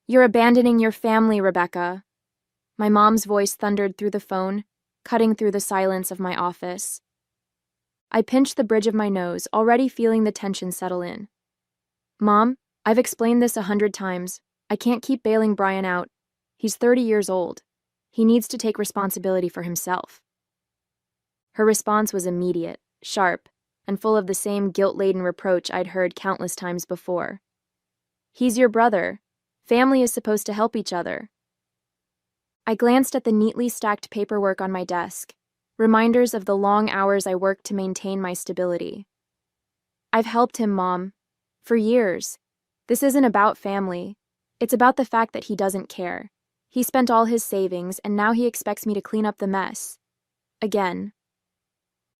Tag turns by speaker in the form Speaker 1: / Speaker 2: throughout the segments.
Speaker 1: You're abandoning your family, Rebecca. My mom's voice thundered through the phone, cutting through the silence of my office. I pinched the bridge of my nose, already feeling the tension settle in. Mom, I've explained this 100 times. I can't keep bailing Brian out. He's 30 years old. He needs to take responsibility for himself. Her response was immediate, sharp, and full of the same guilt-laden reproach I'd heard countless times before. He's your brother. Family is supposed to help each other. I glanced at the neatly stacked paperwork on my desk, reminders of the long hours I worked to maintain my stability. I've helped him, Mom, for years. This isn't about family. It's about the fact that he doesn't care. He spent all his savings, and now he expects me to clean up the mess. Again.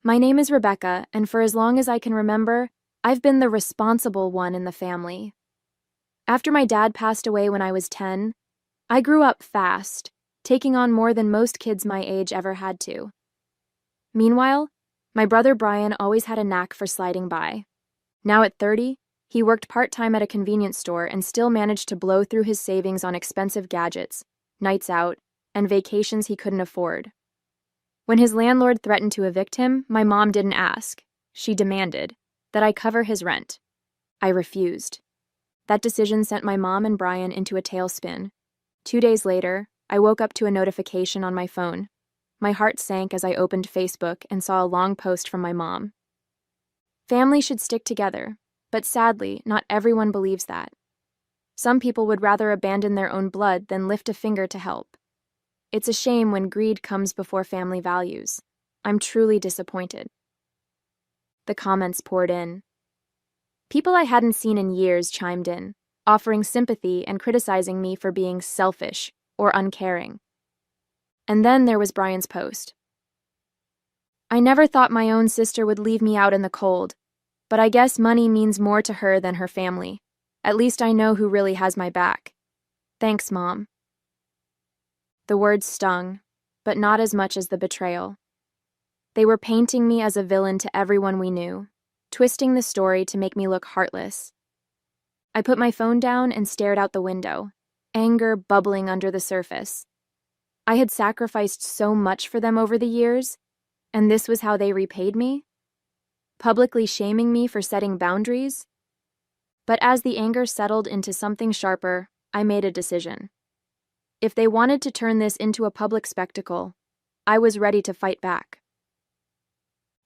Speaker 1: My name is Rebecca, and for as long as I can remember, I've been the responsible one in the family. After my dad passed away when I was 10, I grew up fast, taking on more than most kids my age ever had to. Meanwhile, my brother Brian always had a knack for sliding by. Now at 30, he worked part-time at a convenience store and still managed to blow through his savings on expensive gadgets, nights out, and vacations he couldn't afford. When his landlord threatened to evict him, my mom didn't ask. She demanded that I cover his rent. I refused. That decision sent my mom and Brian into a tailspin. 2 days later, I woke up to a notification on my phone. My heart sank as I opened Facebook and saw a long post from my mom. Family should stick together, but sadly, not everyone believes that. Some people would rather abandon their own blood than lift a finger to help. It's a shame when greed comes before family values. I'm truly disappointed. The comments poured in. People I hadn't seen in years chimed in, offering sympathy and criticizing me for being selfish or uncaring. And then there was Brian's post. I never thought my own sister would leave me out in the cold, but I guess money means more to her than her family. At least I know who really has my back. Thanks, Mom. The words stung, but not as much as the betrayal. They were painting me as a villain to everyone we knew, twisting the story to make me look heartless. I put my phone down and stared out the window, anger bubbling under the surface. I had sacrificed so much for them over the years, and this was how they repaid me? Publicly shaming me for setting boundaries? But as the anger settled into something sharper, I made a decision. If they wanted to turn this into a public spectacle, I was ready to fight back.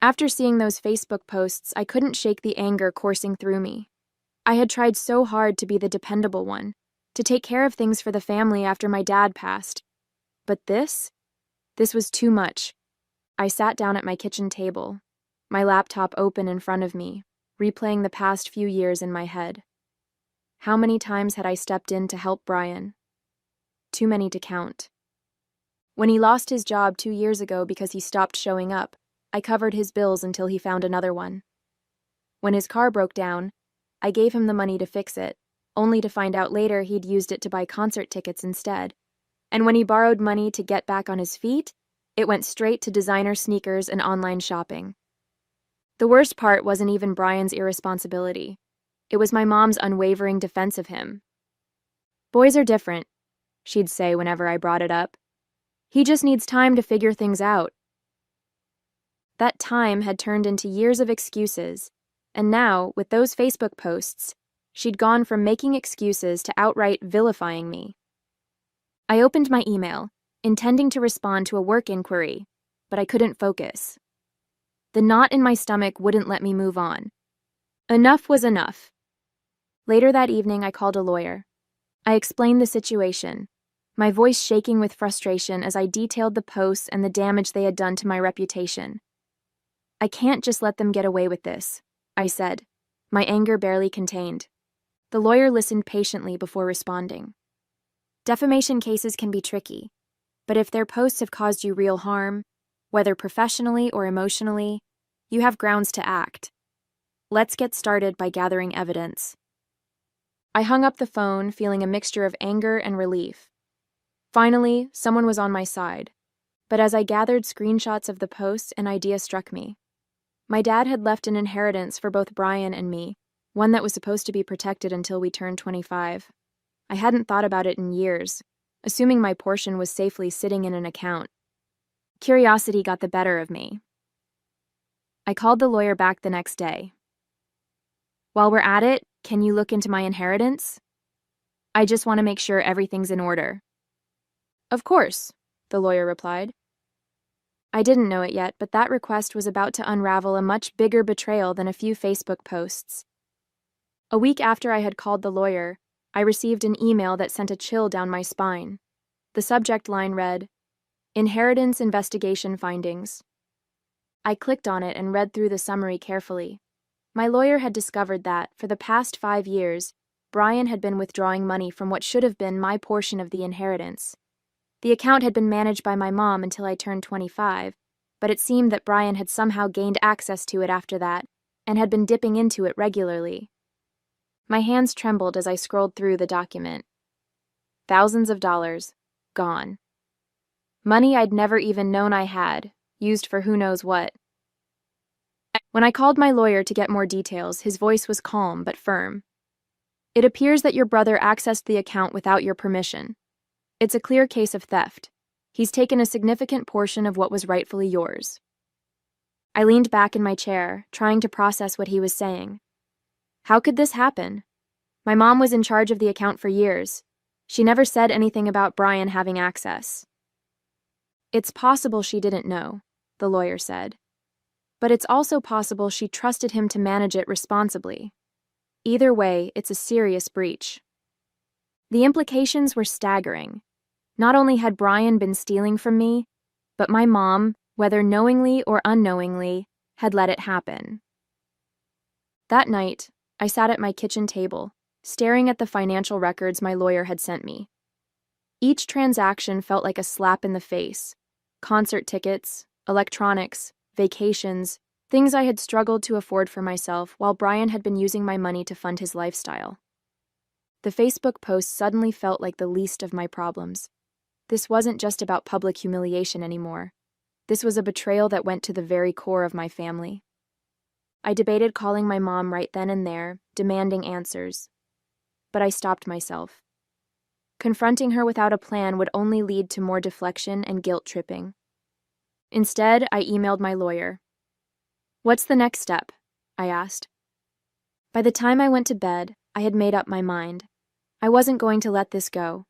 Speaker 1: After seeing those Facebook posts, I couldn't shake the anger coursing through me. I had tried so hard to be the dependable one, to take care of things for the family after my dad passed. But this was too much. I sat down at my kitchen table, my laptop open in front of me, replaying the past few years in my head. How many times had I stepped in to help Brian? Too many to count. When he lost his job 2 years ago because he stopped showing up, I covered his bills until he found another one. When his car broke down, I gave him the money to fix it, only to find out later he'd used it to buy concert tickets instead. And when he borrowed money to get back on his feet, it went straight to designer sneakers and online shopping. The worst part wasn't even Brian's irresponsibility. It was my mom's unwavering defense of him. Boys are different, she'd say whenever I brought it up. He just needs time to figure things out. That time had turned into years of excuses, and now, with those Facebook posts, she'd gone from making excuses to outright vilifying me. I opened my email, intending to respond to a work inquiry, but I couldn't focus. The knot in my stomach wouldn't let me move on. Enough was enough. Later that evening, I called a lawyer. I explained the situation, my voice shaking with frustration as I detailed the posts and the damage they had done to my reputation. I can't just let them get away with this, I said, my anger barely contained. The lawyer listened patiently before responding. Defamation cases can be tricky, but if their posts have caused you real harm, whether professionally or emotionally, you have grounds to act. Let's get started by gathering evidence. I hung up the phone, feeling a mixture of anger and relief. Finally, someone was on my side, but as I gathered screenshots of the posts, an idea struck me. My dad had left an inheritance for both Brian and me, one that was supposed to be protected until we turned 25. I hadn't thought about it in years, assuming my portion was safely sitting in an account. Curiosity got the better of me. I called the lawyer back the next day. While we're at it, can you look into my inheritance? I just want to make sure everything's in order. Of course, the lawyer replied. I didn't know it yet, but that request was about to unravel a much bigger betrayal than a few Facebook posts. A week after I had called the lawyer, I received an email that sent a chill down my spine. The subject line read, "Inheritance Investigation Findings." I clicked on it and read through the summary carefully. My lawyer had discovered that, for the past 5 years, Brian had been withdrawing money from what should have been my portion of the inheritance. The account had been managed by my mom until I turned 25, but it seemed that Brian had somehow gained access to it after that and had been dipping into it regularly. My hands trembled as I scrolled through the document. Thousands of dollars, gone. Money I'd never even known I had, used for who knows what. When I called my lawyer to get more details, his voice was calm but firm. It appears that your brother accessed the account without your permission. It's a clear case of theft. He's taken a significant portion of what was rightfully yours. I leaned back in my chair, trying to process what he was saying. How could this happen? My mom was in charge of the account for years. She never said anything about Brian having access. It's possible she didn't know, the lawyer said. But it's also possible she trusted him to manage it responsibly. Either way, it's a serious breach. The implications were staggering. Not only had Brian been stealing from me, but my mom, whether knowingly or unknowingly, had let it happen. That night, I sat at my kitchen table, staring at the financial records my lawyer had sent me. Each transaction felt like a slap in the face. Concert tickets, electronics, vacations, things I had struggled to afford for myself while Brian had been using my money to fund his lifestyle. The Facebook posts suddenly felt like the least of my problems. This wasn't just about public humiliation anymore. This was a betrayal that went to the very core of my family. I debated calling my mom right then and there, demanding answers. But I stopped myself. Confronting her without a plan would only lead to more deflection and guilt-tripping. Instead, I emailed my lawyer. "What's the next step?" I asked. By the time I went to bed, I had made up my mind. I wasn't going to let this go.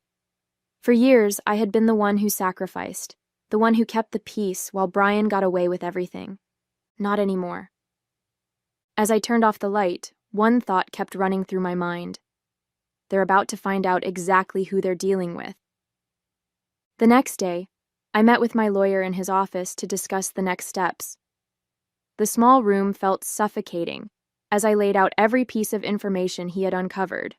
Speaker 1: For years, I had been the one who sacrificed, the one who kept the peace while Brian got away with everything. Not anymore. As I turned off the light, one thought kept running through my mind. They're about to find out exactly who they're dealing with. The next day, I met with my lawyer in his office to discuss the next steps. The small room felt suffocating as I laid out every piece of information he had uncovered.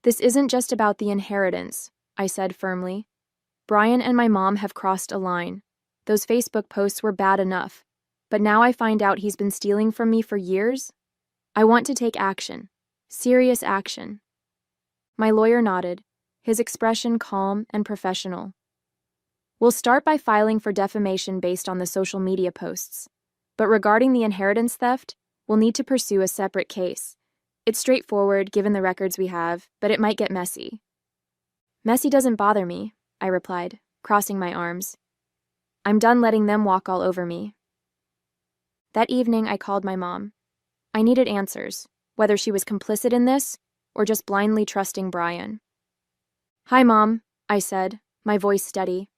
Speaker 1: "This isn't just about the inheritance," I said firmly. "Brian and my mom have crossed a line. Those Facebook posts were bad enough, but now I find out he's been stealing from me for years? I want to take action. Serious action." My lawyer nodded, his expression calm and professional. "We'll start by filing for defamation based on the social media posts. But regarding the inheritance theft, we'll need to pursue a separate case. It's straightforward given the records we have, but it might get messy." "Messy doesn't bother me," I replied, crossing my arms. "I'm done letting them walk all over me." That evening, I called my mom. I needed answers, whether she was complicit in this or just blindly trusting Brian. "Hi, Mom," I said, my voice steady.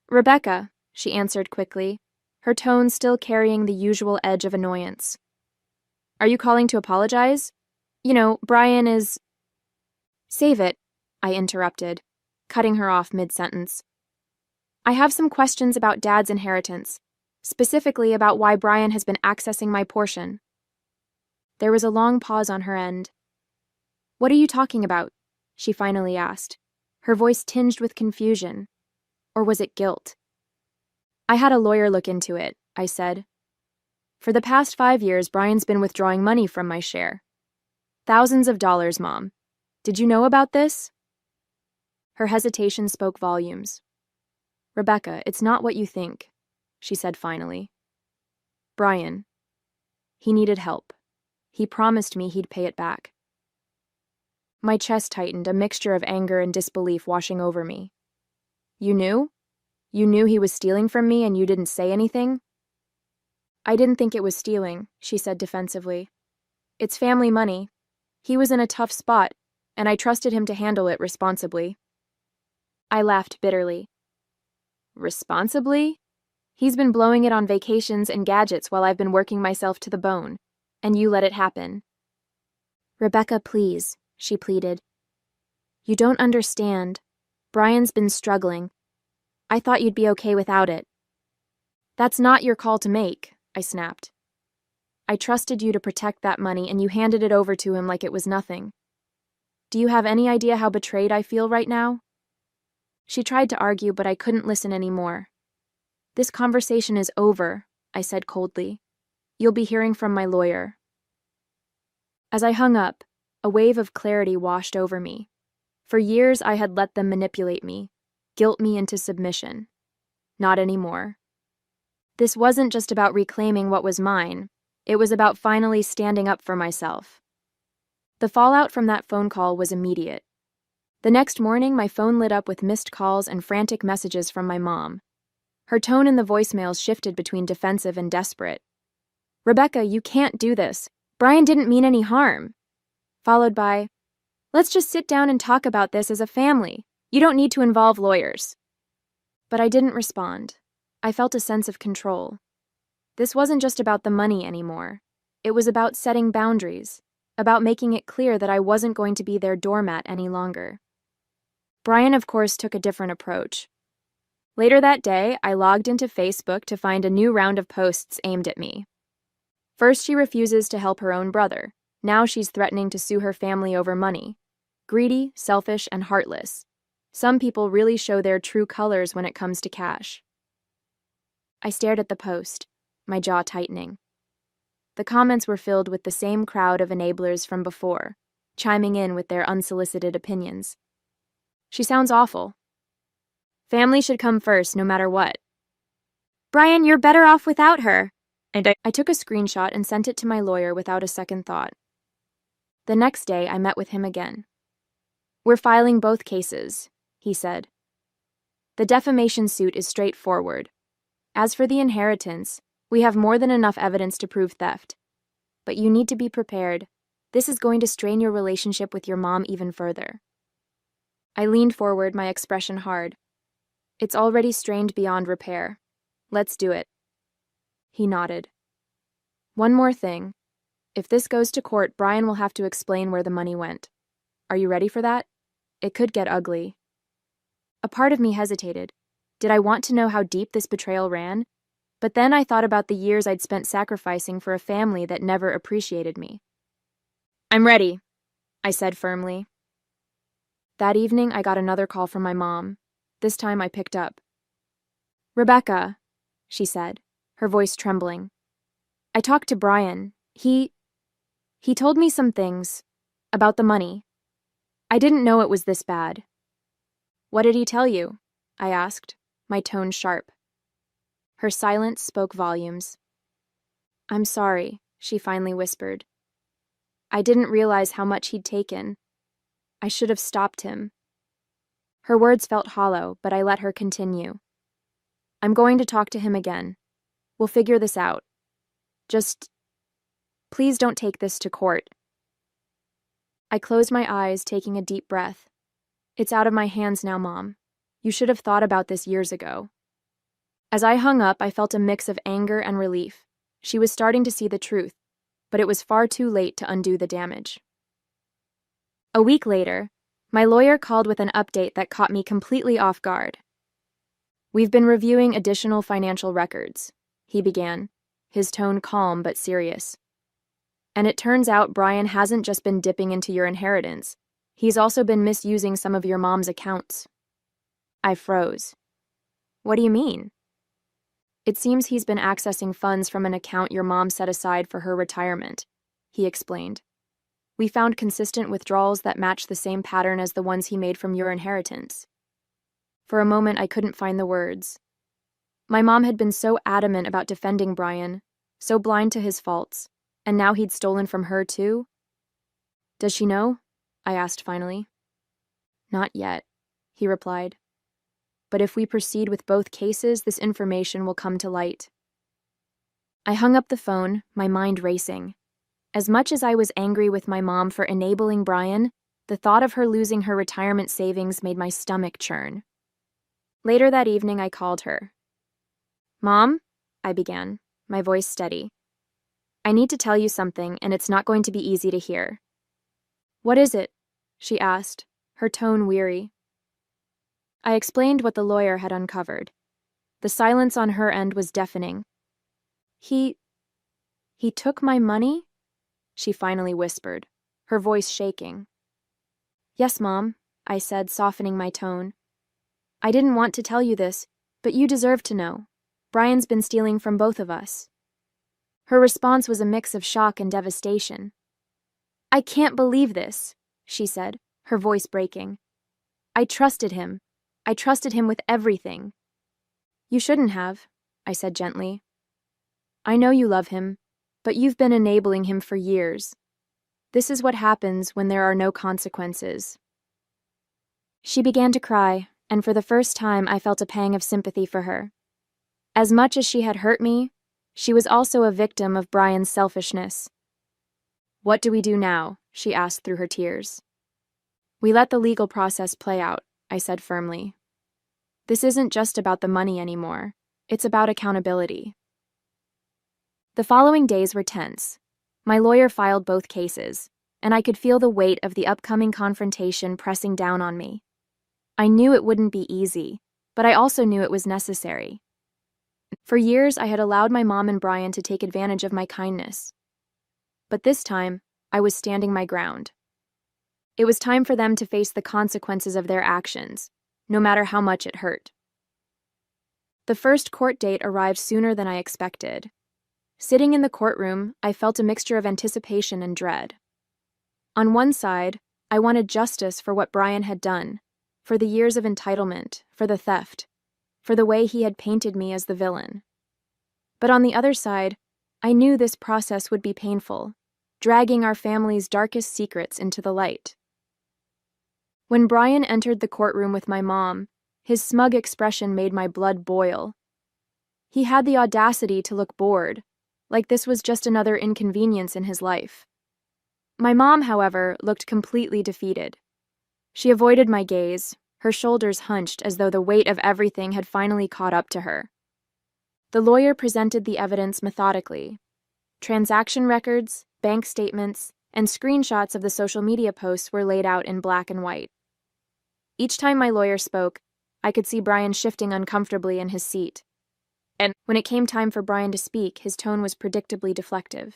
Speaker 1: "Rebecca," she answered quickly, her tone still carrying the usual edge of annoyance. "Are you calling to apologize? You know, Brian is—" "Save it," I interrupted, cutting her off mid-sentence. "I have some questions about Dad's inheritance, specifically about why Brian has been accessing my portion." There was a long pause on her end. "What are you talking about?" she finally asked, her voice tinged with confusion. Or was it guilt? "I had a lawyer look into it," I said. "For the past 5 years, Brian's been withdrawing money from my share. Thousands of dollars, Mom. Did you know about this?" Her hesitation spoke volumes. "Rebecca, it's not what you think," she said finally. "Brian, he needed help. He promised me he'd pay it back." My chest tightened, a mixture of anger and disbelief washing over me. You knew? You knew he was stealing from me and you didn't say anything? I didn't think it was stealing, she said defensively. It's family money. He was in a tough spot, and I trusted him to handle it responsibly. I laughed bitterly. Responsibly? He's been blowing it on vacations and gadgets while I've been working myself to the bone, and you let it happen. Rebecca, please, she pleaded. You don't understand. Brian's been struggling. I thought you'd be okay without it. That's not your call to make, I snapped. I trusted you to protect that money and you handed it over to him like it was nothing. Do you have any idea how betrayed I feel right now? She tried to argue, but I couldn't listen anymore. This conversation is over, I said coldly. You'll be hearing from my lawyer. As I hung up, a wave of clarity washed over me. For years I had let them manipulate me, guilt me into submission. Not anymore. This wasn't just about reclaiming what was mine. It was about finally standing up for myself. The fallout from that phone call was immediate. The next morning, my phone lit up with missed calls and frantic messages from my mom. Her tone in the voicemails shifted between defensive and desperate. Rebecca, you can't do this. Brian didn't mean any harm. Followed by, let's just sit down and talk about this as a family. You don't need to involve lawyers. But I didn't respond. I felt a sense of control. This wasn't just about the money anymore. It was about setting boundaries, about making it clear that I wasn't going to be their doormat any longer. Brian, of course, took a different approach. Later that day, I logged into Facebook to find a new round of posts aimed at me. First, she refuses to help her own brother. Now she's threatening to sue her family over money. Greedy, selfish, and heartless. Some people really show their true colors when it comes to cash. I stared at the post, my jaw tightening. The comments were filled with the same crowd of enablers from before, chiming in with their unsolicited opinions. She sounds awful. Family should come first, no matter what. Brian, you're better off without her. And I took a screenshot and sent it to my lawyer without a second thought. The next day, I met with him again. We're filing both cases, he said. The defamation suit is straightforward. As for the inheritance, we have more than enough evidence to prove theft. But you need to be prepared. This is going to strain your relationship with your mom even further. I leaned forward, my expression hard. It's already strained beyond repair. Let's do it. He nodded. One more thing. If this goes to court, Brian will have to explain where the money went. Are you ready for that? It could get ugly. A part of me hesitated. Did I want to know how deep this betrayal ran? But then I thought about the years I'd spent sacrificing for a family that never appreciated me. I'm ready, I said firmly. That evening, I got another call from my mom. This time I picked up. Rebecca, she said, her voice trembling. I talked to Brian. He told me some things about the money. I didn't know it was this bad. What did he tell you? I asked, my tone sharp. Her silence spoke volumes. I'm sorry, she finally whispered. I didn't realize how much he'd taken. I should have stopped him. Her words felt hollow, but I let her continue. I'm going to talk to him again. We'll figure this out. Just, please don't take this to court. I closed my eyes, taking a deep breath. It's out of my hands now, Mom. You should have thought about this years ago. As I hung up, I felt a mix of anger and relief. She was starting to see the truth, but it was far too late to undo the damage. A week later, my lawyer called with an update that caught me completely off guard. We've been reviewing additional financial records, he began, his tone calm but serious. And it turns out Brian hasn't just been dipping into your inheritance. He's also been misusing some of your mom's accounts. I froze. What do you mean? It seems he's been accessing funds from an account your mom set aside for her retirement, he explained. We found consistent withdrawals that match the same pattern as the ones he made from your inheritance. For a moment, I couldn't find the words. My mom had been so adamant about defending Brian, so blind to his faults, and now he'd stolen from her too? Does she know? I I asked finally. Not yet, he replied. But if we proceed with both cases, this information will come to light. I hung up the phone, my mind racing. As much as I was angry with my mom for enabling Brian, the thought of her losing her retirement savings made my stomach churn. Later that evening, I called her. Mom, I began, my voice steady. I need to tell you something, and it's not going to be easy to hear. What is it? She asked, her tone weary. I explained what the lawyer had uncovered. The silence on her end was deafening. He took my money? She finally whispered, her voice shaking. Yes, Mom, I said, softening my tone. I didn't want to tell you this, but you deserve to know. Brian's been stealing from both of us. Her response was a mix of shock and devastation. I can't believe this, she said, her voice breaking. I trusted him. I trusted him with everything. You shouldn't have, I said gently. I know you love him, but you've been enabling him for years. This is what happens when there are no consequences. She began to cry, and for the first time I felt a pang of sympathy for her. As much as she had hurt me, she was also a victim of Brian's selfishness. What do we do now? She asked through her tears. We let the legal process play out, I said firmly. This isn't just about the money anymore. It's about accountability. The following days were tense. My lawyer filed both cases, and I could feel the weight of the upcoming confrontation pressing down on me. I knew it wouldn't be easy, but I also knew it was necessary. For years, I had allowed my mom and Brian to take advantage of my kindness. But this time, I was standing my ground. It was time for them to face the consequences of their actions, no matter how much it hurt. The first court date arrived sooner than I expected. Sitting in the courtroom, I felt a mixture of anticipation and dread. On one side, I wanted justice for what Brian had done, for the years of entitlement, for the theft, for the way he had painted me as the villain. But on the other side, I knew this process would be painful, dragging our family's darkest secrets into the light. When Brian entered the courtroom with my mom, his smug expression made my blood boil. He had the audacity to look bored, like this was just another inconvenience in his life. My mom, however, looked completely defeated. She avoided my gaze, her shoulders hunched as though the weight of everything had finally caught up to her. The lawyer presented the evidence methodically. Transaction records, bank statements, and screenshots of the social media posts were laid out in black and white. Each time my lawyer spoke, I could see Brian shifting uncomfortably in his seat. And when it came time for Brian to speak, his tone was predictably deflective.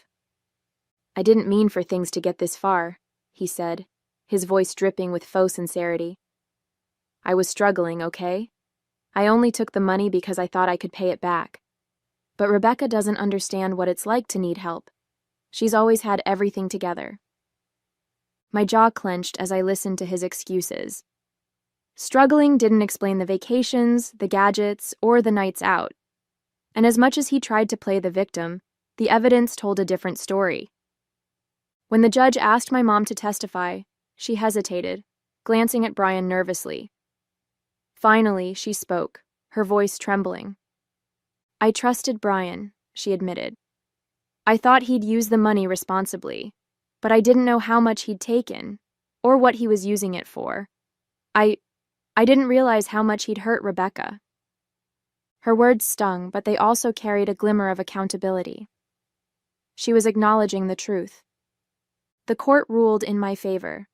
Speaker 1: I didn't mean for things to get this far, he said, his voice dripping with faux sincerity. I was struggling, okay? I only took the money because I thought I could pay it back. But Rebecca doesn't understand what it's like to need help. She's always had everything together. My jaw clenched as I listened to his excuses. Struggling didn't explain the vacations, the gadgets, or the nights out. And as much as he tried to play the victim, the evidence told a different story. When the judge asked my mom to testify, she hesitated, glancing at Brian nervously. Finally, she spoke, her voice trembling. I trusted Brian, she admitted. I thought he'd use the money responsibly, but I didn't know how much he'd taken, or what he was using it for. I didn't realize how much he'd hurt Rebecca. Her words stung, but they also carried a glimmer of accountability. She was acknowledging the truth. The court ruled in my favor.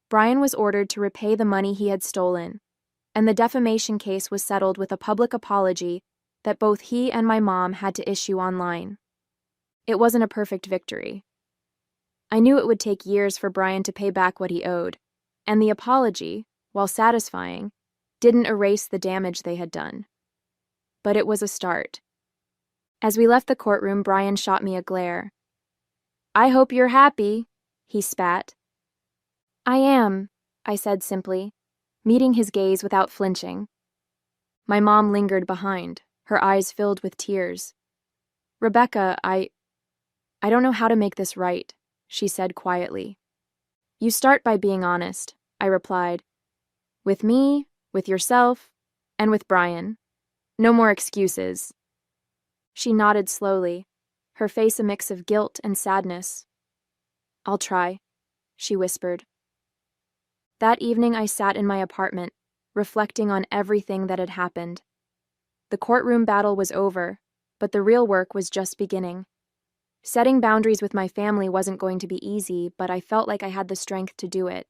Speaker 1: Brian was ordered to repay the money he had stolen, and the defamation case was settled with a public apology that both he and my mom had to issue online. It wasn't a perfect victory. I knew it would take years for Brian to pay back what he owed, and the apology, while satisfying, didn't erase the damage they had done. But it was a start. As we left the courtroom, Brian shot me a glare. I hope you're happy, he spat. I am, I said simply, meeting his gaze without flinching. My mom lingered behind, her eyes filled with tears. Rebecca, I don't know how to make this right, she said quietly. You start by being honest, I replied. With me, with yourself, and with Brian. No more excuses. She nodded slowly, her face a mix of guilt and sadness. I'll try, she whispered. That evening I sat in my apartment, reflecting on everything that had happened. The courtroom battle was over, but the real work was just beginning. Setting boundaries with my family wasn't going to be easy, but I felt like I had the strength to do it.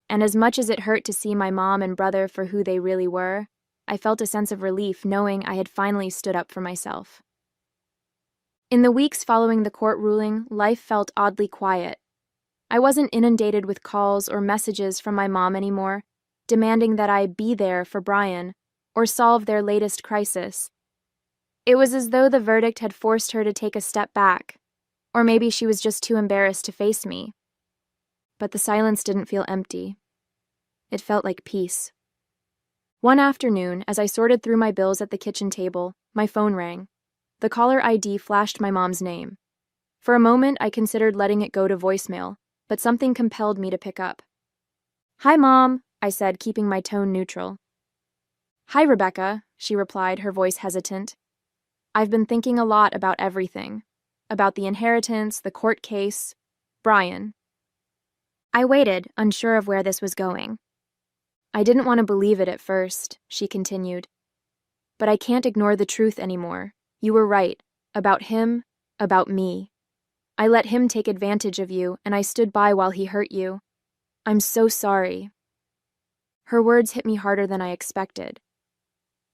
Speaker 1: And as much as it hurt to see my mom and brother for who they really were, I felt a sense of relief knowing I had finally stood up for myself. In the weeks following the court ruling, life felt oddly quiet. I wasn't inundated with calls or messages from my mom anymore, demanding that I be there for Brian or solve their latest crisis. It was as though the verdict had forced her to take a step back, or maybe she was just too embarrassed to face me. But the silence didn't feel empty. It felt like peace. One afternoon, as I sorted through my bills at the kitchen table, my phone rang. The caller ID flashed my mom's name. For a moment, I considered letting it go to voicemail, but something compelled me to pick up. Hi, Mom, I said, keeping my tone neutral. Hi, Rebecca, she replied, her voice hesitant. I've been thinking a lot about everything. About the inheritance, the court case, Brian. I waited, unsure of where this was going. I didn't want to believe it at first, she continued. But I can't ignore the truth anymore. You were right. About him, about me. I let him take advantage of you, and I stood by while he hurt you. I'm so sorry. Her words hit me harder than I expected.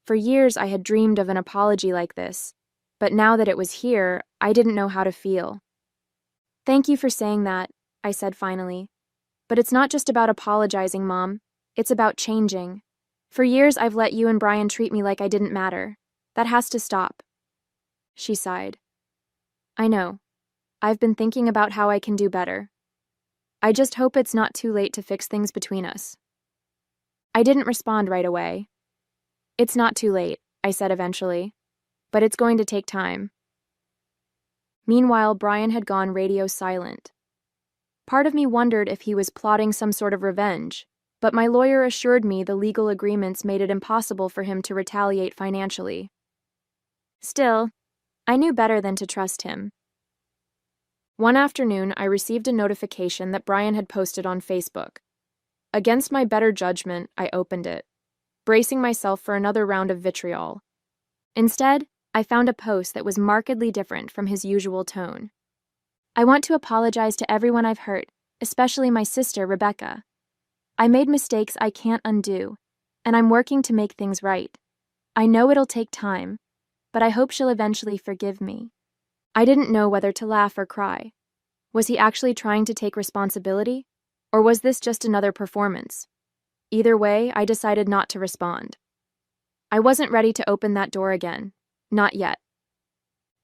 Speaker 1: For years I had dreamed of an apology like this, but now that it was here, I didn't know how to feel. Thank you for saying that, I said finally. But it's not just about apologizing, Mom. It's about changing. For years I've let you and Brian treat me like I didn't matter. That has to stop. She sighed. I know. I've been thinking about how I can do better. I just hope it's not too late to fix things between us. I didn't respond right away. It's not too late, I said eventually, but it's going to take time. Meanwhile, Brian had gone radio silent. Part of me wondered if he was plotting some sort of revenge, but my lawyer assured me the legal agreements made it impossible for him to retaliate financially. Still, I knew better than to trust him. One afternoon, I received a notification that Brian had posted on Facebook. Against my better judgment, I opened it, bracing myself for another round of vitriol. Instead, I found a post that was markedly different from his usual tone. I want to apologize to everyone I've hurt, especially my sister, Rebecca. I made mistakes I can't undo, and I'm working to make things right. I know it'll take time, but I hope she'll eventually forgive me. I didn't know whether to laugh or cry. Was he actually trying to take responsibility, or was this just another performance? Either way, I decided not to respond. I wasn't ready to open that door again. Not yet.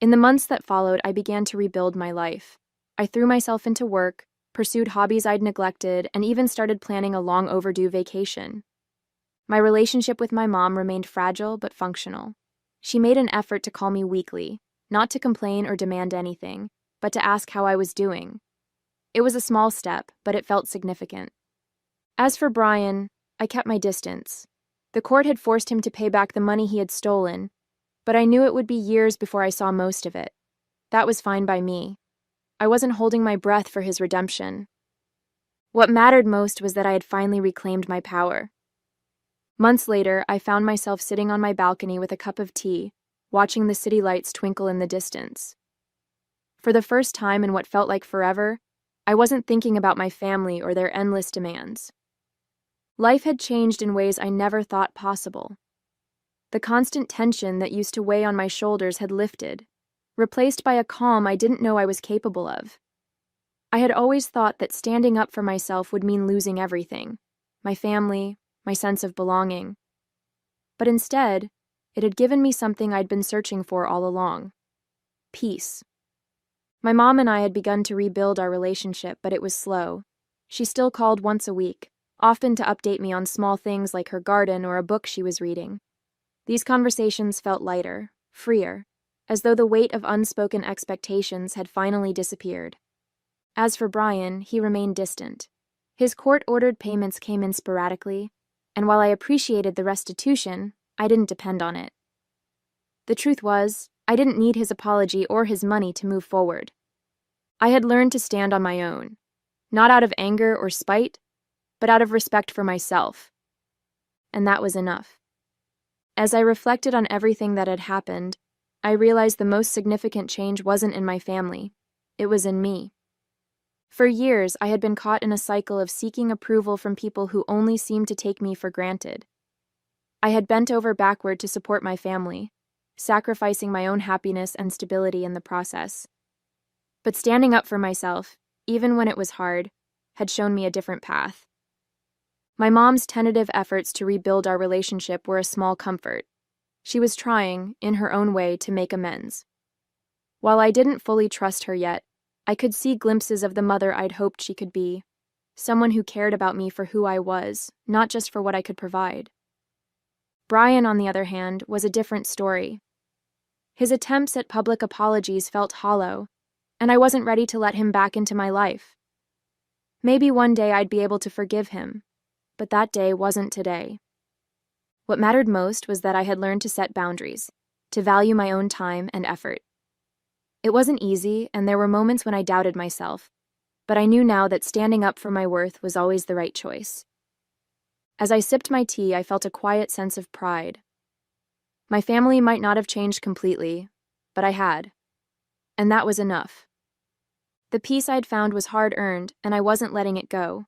Speaker 1: In the months that followed, I began to rebuild my life. I threw myself into work, pursued hobbies I'd neglected, and even started planning a long overdue vacation. My relationship with my mom remained fragile but functional. She made an effort to call me weekly, not to complain or demand anything, but to ask how I was doing. It was a small step, but it felt significant. As for Brian, I kept my distance. The court had forced him to pay back the money he had stolen, but I knew it would be years before I saw most of it. That was fine by me. I wasn't holding my breath for his redemption. What mattered most was that I had finally reclaimed my power. Months later, I found myself sitting on my balcony with a cup of tea, watching the city lights twinkle in the distance. For the first time in what felt like forever, I wasn't thinking about my family or their endless demands. Life had changed in ways I never thought possible. The constant tension that used to weigh on my shoulders had lifted, replaced by a calm I didn't know I was capable of. I had always thought that standing up for myself would mean losing everything, my family, my sense of belonging. But instead, it had given me something I'd been searching for all along: peace. My mom and I had begun to rebuild our relationship, but it was slow. She still called once a week, often to update me on small things like her garden or a book she was reading. These conversations felt lighter, freer, as though the weight of unspoken expectations had finally disappeared. As for Brian, he remained distant. His court-ordered payments came in sporadically, and while I appreciated the restitution, I didn't depend on it. The truth was, I didn't need his apology or his money to move forward. I had learned to stand on my own, not out of anger or spite, but out of respect for myself. And that was enough. As I reflected on everything that had happened, I realized the most significant change wasn't in my family, it was in me. For years, I had been caught in a cycle of seeking approval from people who only seemed to take me for granted. I had bent over backward to support my family, sacrificing my own happiness and stability in the process. But standing up for myself, even when it was hard, had shown me a different path. My mom's tentative efforts to rebuild our relationship were a small comfort. She was trying, in her own way, to make amends. While I didn't fully trust her yet, I could see glimpses of the mother I'd hoped she could be, someone who cared about me for who I was, not just for what I could provide. Brian, on the other hand, was a different story. His attempts at public apologies felt hollow, and I wasn't ready to let him back into my life. Maybe one day I'd be able to forgive him, but that day wasn't today. What mattered most was that I had learned to set boundaries, to value my own time and effort. It wasn't easy, and there were moments when I doubted myself, but I knew now that standing up for my worth was always the right choice. As I sipped my tea, I felt a quiet sense of pride. My family might not have changed completely, but I had, and that was enough. The peace I'd found was hard-earned, and I wasn't letting it go.